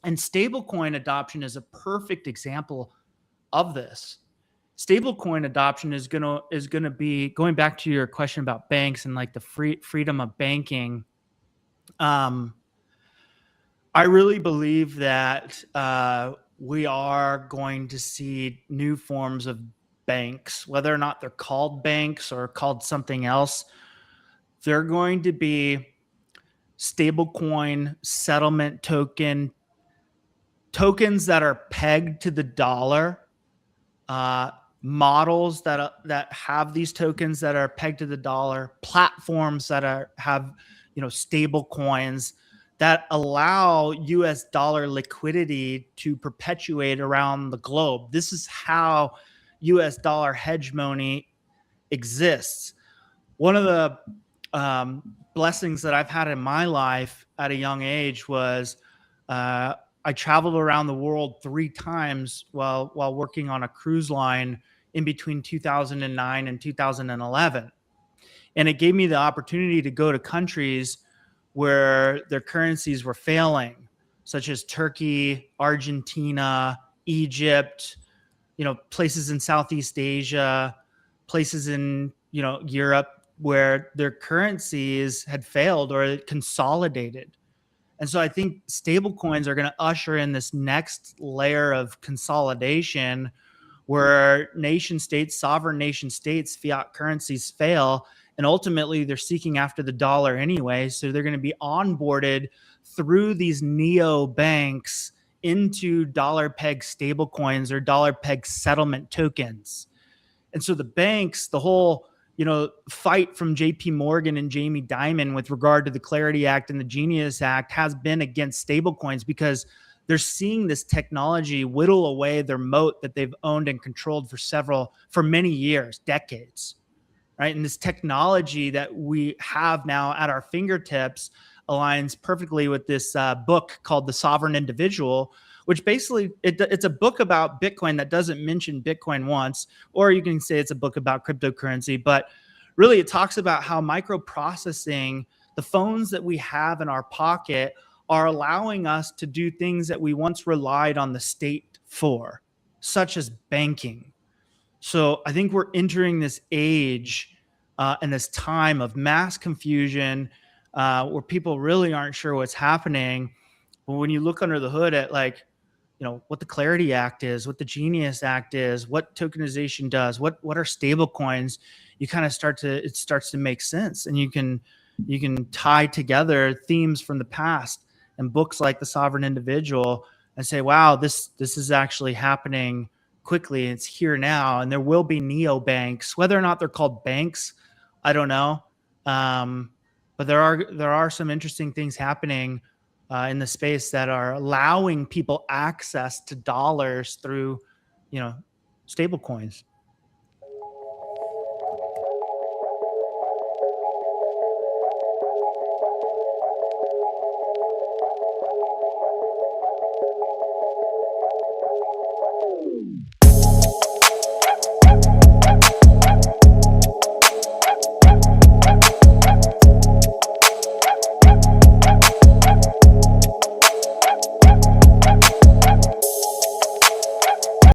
And stablecoin adoption is a perfect example of this. Stablecoin adoption is gonna be, going back to your question about banks and like the freedom of banking. I really believe that we are going to see new forms of banks, whether or not they're called banks or called something else. They're going to be stablecoin settlement tokens that are pegged to the dollar, models that have these tokens that are pegged to the dollar, platforms that have stable coins that allow US dollar liquidity to perpetuate around the globe. This is how US dollar hegemony exists. One of the blessings that I've had in my life at a young age was I traveled around the world 3 times while working on a cruise line in between 2009 and 2011. And it gave me the opportunity to go to countries where their currencies were failing, such as Turkey, Argentina, Egypt, places in Southeast Asia, places in, Europe, where their currencies had failed or consolidated. And so I think stablecoins are going to usher in this next layer of consolidation where nation states, sovereign nation states, fiat currencies fail. And ultimately, they're seeking after the dollar anyway. So they're going to be onboarded through these neo banks into dollar peg stablecoins or dollar peg settlement tokens. And so the banks, the whole fight from JP Morgan and Jamie Dimon with regard to the Clarity Act and the Genius Act has been against stablecoins because they're seeing this technology whittle away their moat that they've owned and controlled for many years, decades, right? And this technology that we have now at our fingertips aligns perfectly with this book called The Sovereign Individual, which basically it's a book about Bitcoin that doesn't mention Bitcoin once, or you can say it's a book about cryptocurrency, but really it talks about how microprocessing, the phones that we have in our pocket, are allowing us to do things that we once relied on the state for, such as banking. So I think we're entering this age and this time of mass confusion where people really aren't sure what's happening. But when you look under the hood at what the Clarity Act is, what the Genius Act is, what tokenization does, what are stable coins, you kind of it starts to make sense. And you can tie together themes from the past and books like The Sovereign Individual and say, wow, this is actually happening quickly. It's here now. And there will be neobanks, whether or not they're called banks, I don't know. But there are some interesting things happening in the space that are allowing people access to dollars through, stable coins.